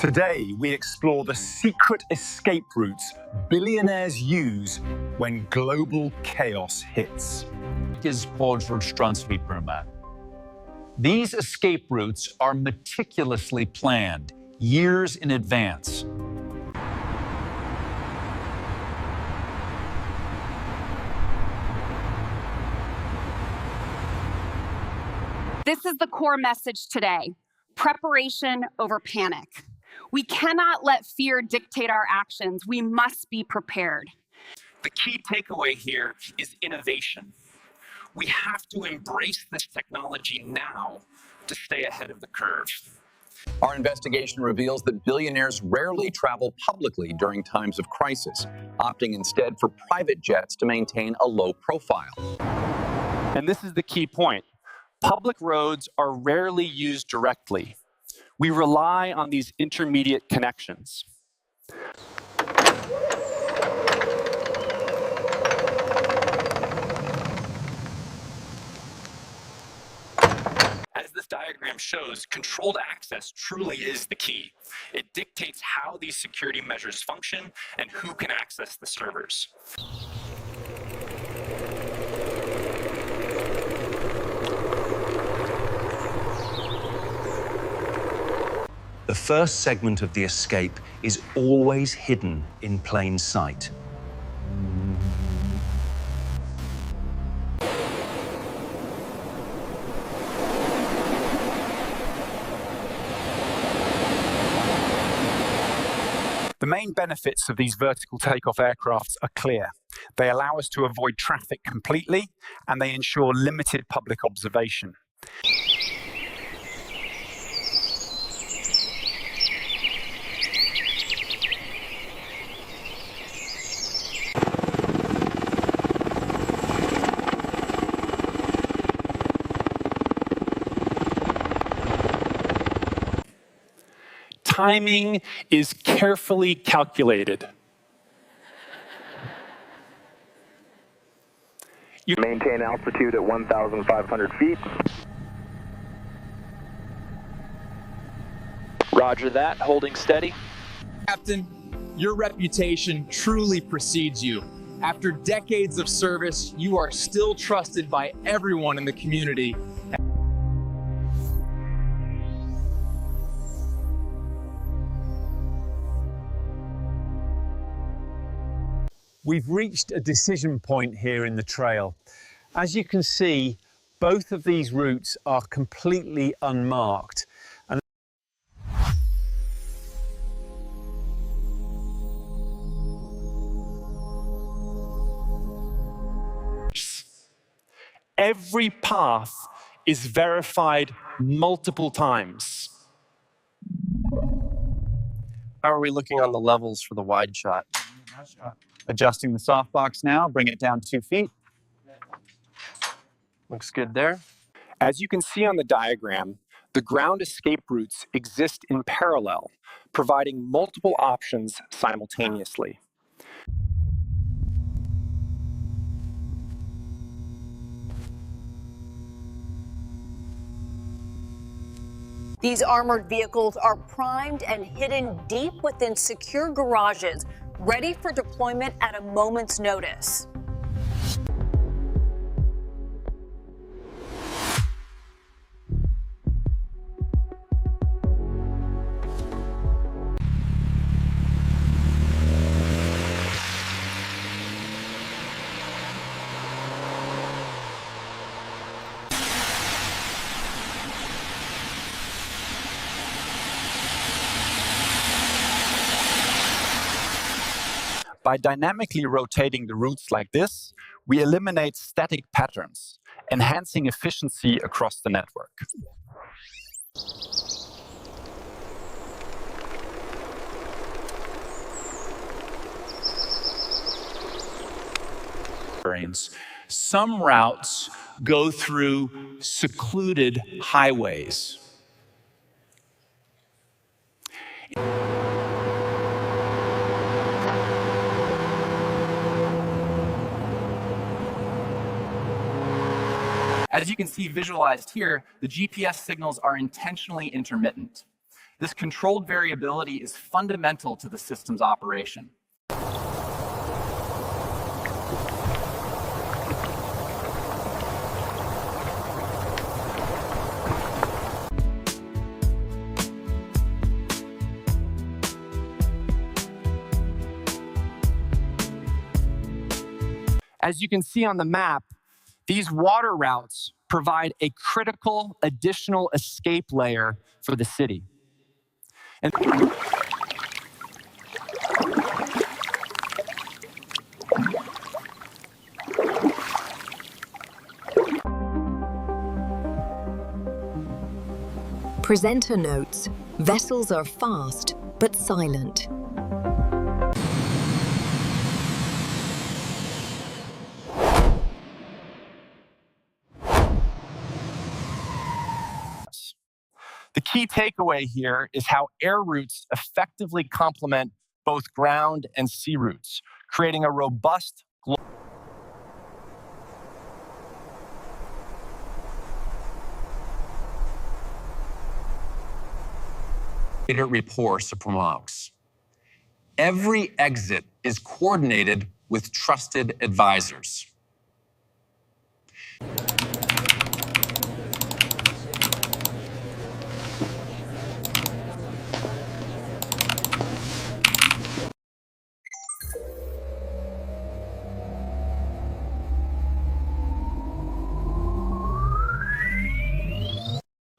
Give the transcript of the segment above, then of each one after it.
Today, we explore the secret escape routes billionaires use when global chaos hits. These escape routes are meticulously planned, years in advance. This is the core message today: preparation over panic. We cannot let fear dictate our actions. We must be prepared. The key takeaway here is innovation. We have to embrace this technology now to stay ahead of the curve. Our investigation reveals that billionaires rarely travel publicly during times of crisis, opting instead for private jets to maintain a low profile. And this is the key point. Public roads are rarely used directly. We rely on these intermediate connections. As this diagram shows, controlled access truly is the key. It dictates how these security measures function and who can access the servers. The first segment of the escape is always hidden in plain sight. The main benefits of these vertical takeoff aircrafts are clear. They allow us to avoid traffic completely, and they ensure limited public observation. Timing is carefully calculated. You maintain altitude at 1,500 feet. Roger that, holding steady. Captain, your reputation truly precedes you. After decades of service, you are still trusted by everyone in the community. We've reached a decision point here in the trail. As you can see, both of these routes are completely unmarked. And every path is verified multiple times. How are we looking on the levels for the wide shot? Adjusting the softbox now, bring it down 2 feet. Looks good there. As you can see on the diagram, the ground escape routes exist in parallel, providing multiple options simultaneously. These armored vehicles are primed and hidden deep within secure garages, ready for deployment at a moment's notice. By dynamically rotating the routes like this, we eliminate static patterns, enhancing efficiency across the network. Some routes go through secluded highways. As you can see visualized here, the GPS signals are intentionally intermittent. This controlled variability is fundamental to the system's operation. As you can see on the map, these water routes provide a critical additional escape layer for the city. And presenter notes, vessels are fast but silent. the key takeaway here is how air routes effectively complement both ground and sea routes, creating a robust report supremax. Every exit is coordinated with trusted advisors.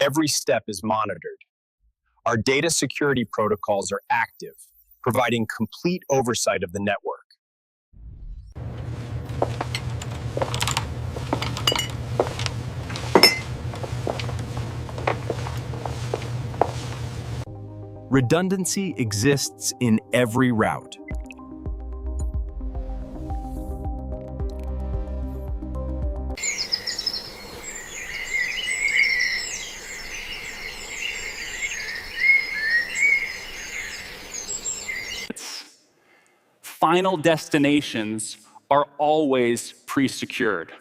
Every step is monitored. Our data security protocols are active, providing complete oversight of the network. Redundancy exists in every route. final destinations are always pre-secured.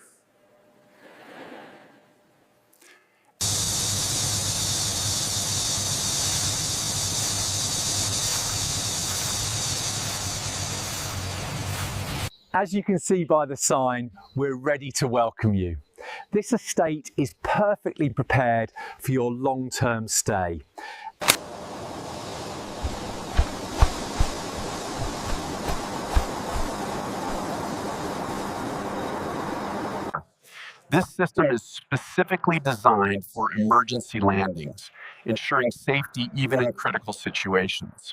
As you can see by the sign, we're ready to welcome you. This estate is perfectly prepared for your long-term stay. This system is specifically designed for emergency landings, ensuring safety even in critical situations.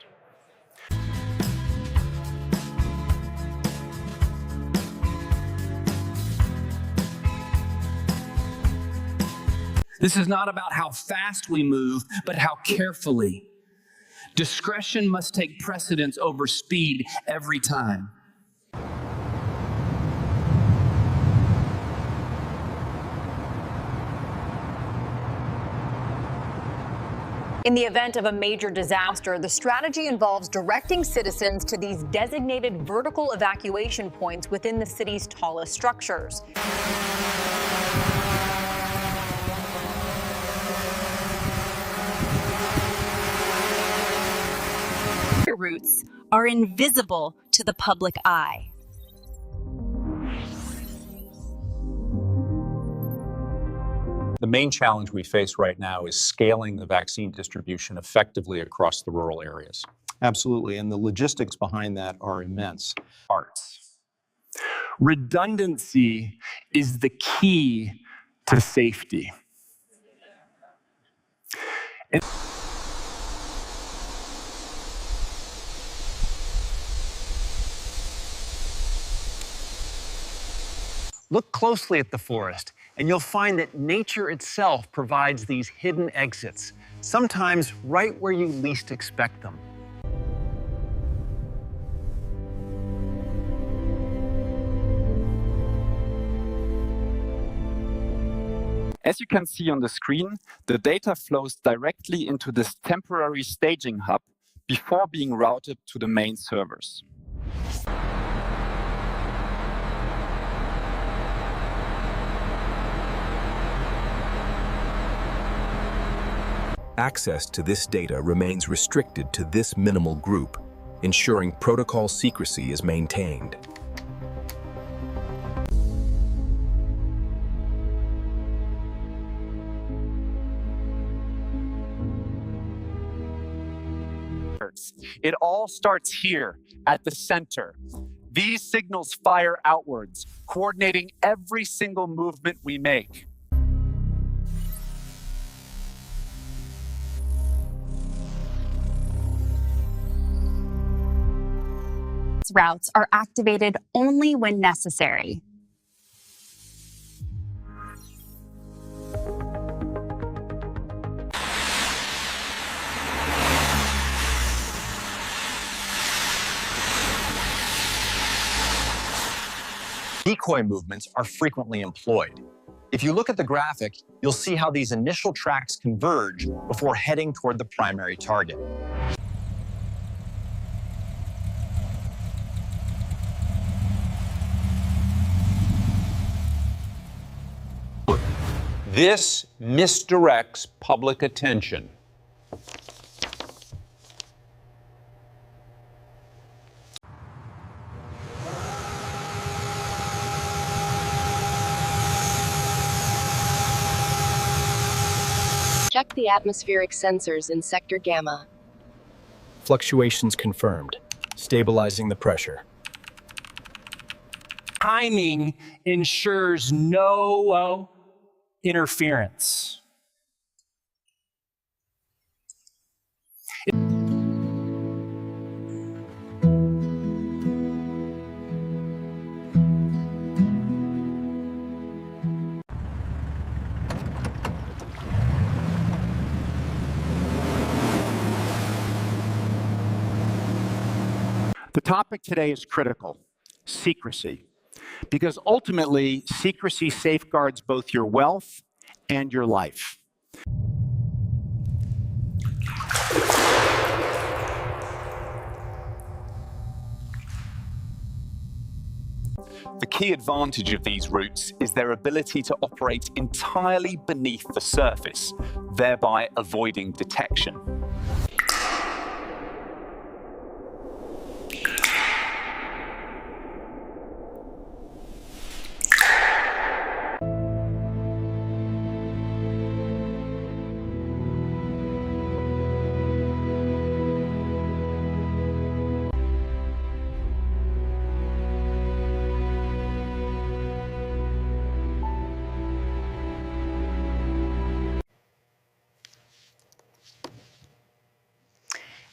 This is not about how fast we move, but how carefully. Discretion must take precedence over speed every time. In the event of a major disaster, the strategy involves directing citizens to these designated vertical evacuation points within the city's tallest structures. Routes are invisible to the public eye. The main challenge we face right now is scaling the vaccine distribution effectively across the rural areas. Absolutely, and the logistics behind that are immense. Parts. Redundancy is the key to safety. Look closely at the forest, and you'll find that nature itself provides these hidden exits, sometimes right where you least expect them. As you can see on the screen, the data flows directly into this temporary staging hub before being routed to the main servers. Access to this data remains restricted to this minimal group, ensuring protocol secrecy is maintained. It all starts here at the center. These signals fire outwards, coordinating every single movement we make. Routes are activated only when necessary. Decoy movements are frequently employed. If you look at the graphic, you'll see how these initial tracks converge before heading toward the primary target. This misdirects public attention. Check the atmospheric sensors in Sector Gamma. Fluctuations confirmed. Stabilizing the pressure. Timing ensures no interference. The topic today is critical: secrecy. Because ultimately, secrecy safeguards both your wealth and your life. The key advantage of these routes is their ability to operate entirely beneath the surface, thereby avoiding detection.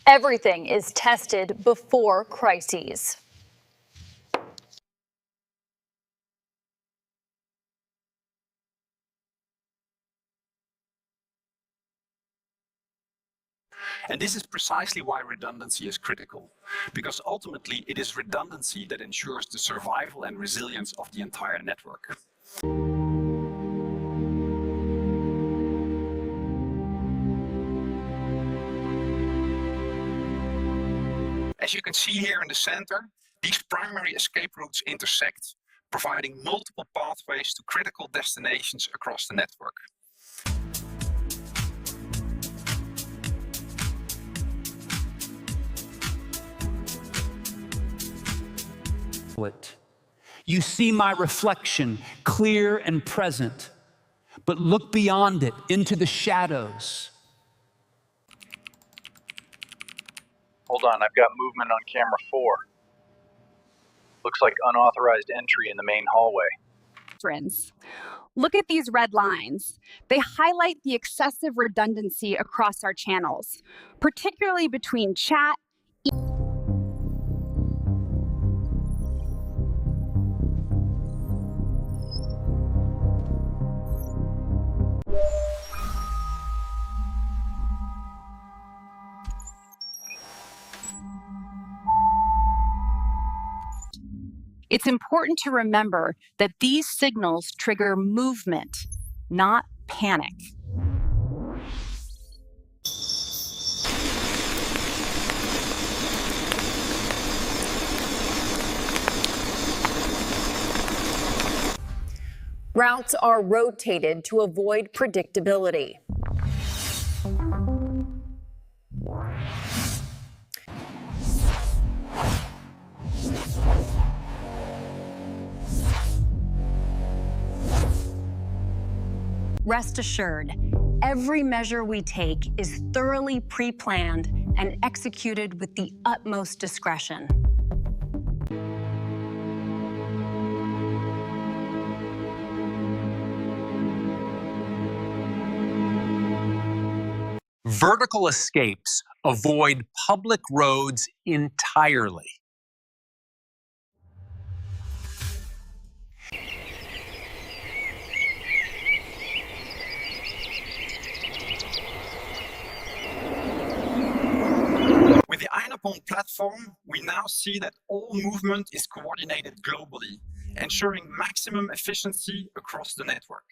Everything is tested before crises. And this is precisely why redundancy is critical, because ultimately it is redundancy that ensures the survival and resilience of the entire network. As you can see here in the center, these primary escape routes intersect, providing multiple pathways to critical destinations across the network. You see my reflection, clear and present, but look beyond it into the shadows. Hold on, I've got movement on camera 4. Looks like unauthorized entry in the main hallway. Look at these red lines. They highlight the excessive redundancy across our channels, particularly between chat, It's important to remember that these signals trigger movement, not panic. Routes are rotated to avoid predictability. Rest assured, every measure we take is thoroughly pre-planned and executed with the utmost discretion. Vertical escapes avoid public roads entirely. With the Einophone platform, we now see that all movement is coordinated globally, ensuring maximum efficiency across the network.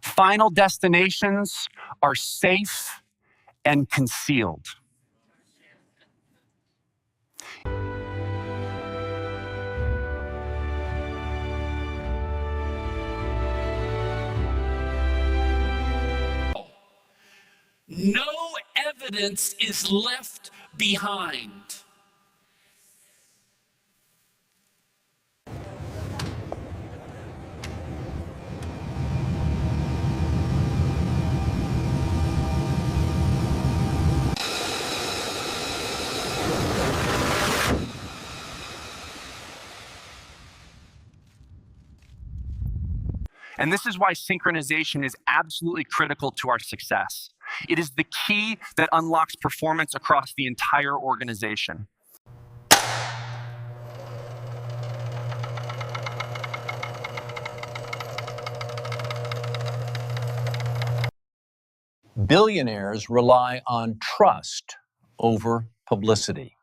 Final destinations are safe and concealed. No evidence is left behind. And this is why synchronization is absolutely critical to our success. It is the key that unlocks performance across the entire organization. Billionaires rely on trust over publicity.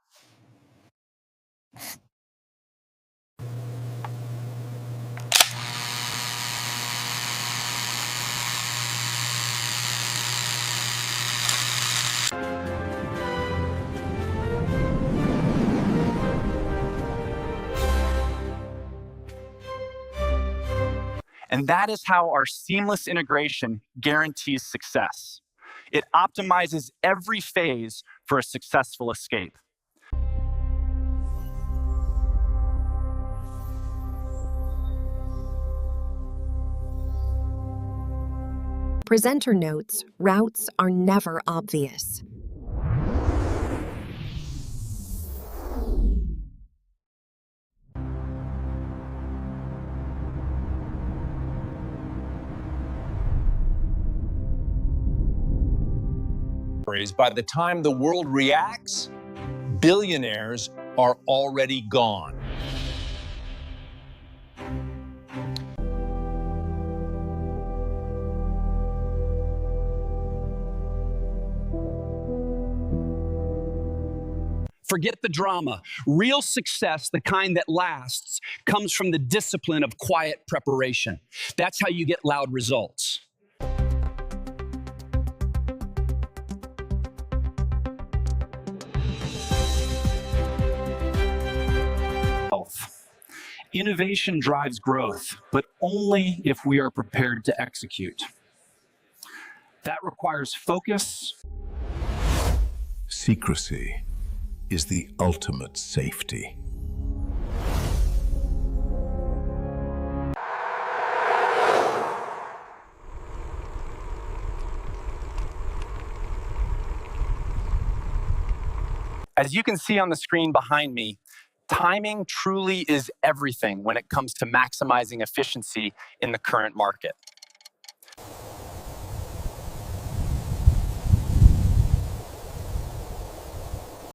And that is how our seamless integration guarantees success. It optimizes every phase for a successful escape. Presenter notes, routes are never obvious. By the time the world reacts, billionaires are already gone. Forget the drama. Real success, the kind that lasts, comes from the discipline of quiet preparation. That's how you get loud results. Innovation drives growth, but only if we are prepared to execute. That requires focus. Secrecy is the ultimate safety. As you can see on the screen behind me, timing truly is everything when it comes to maximizing efficiency in the current market.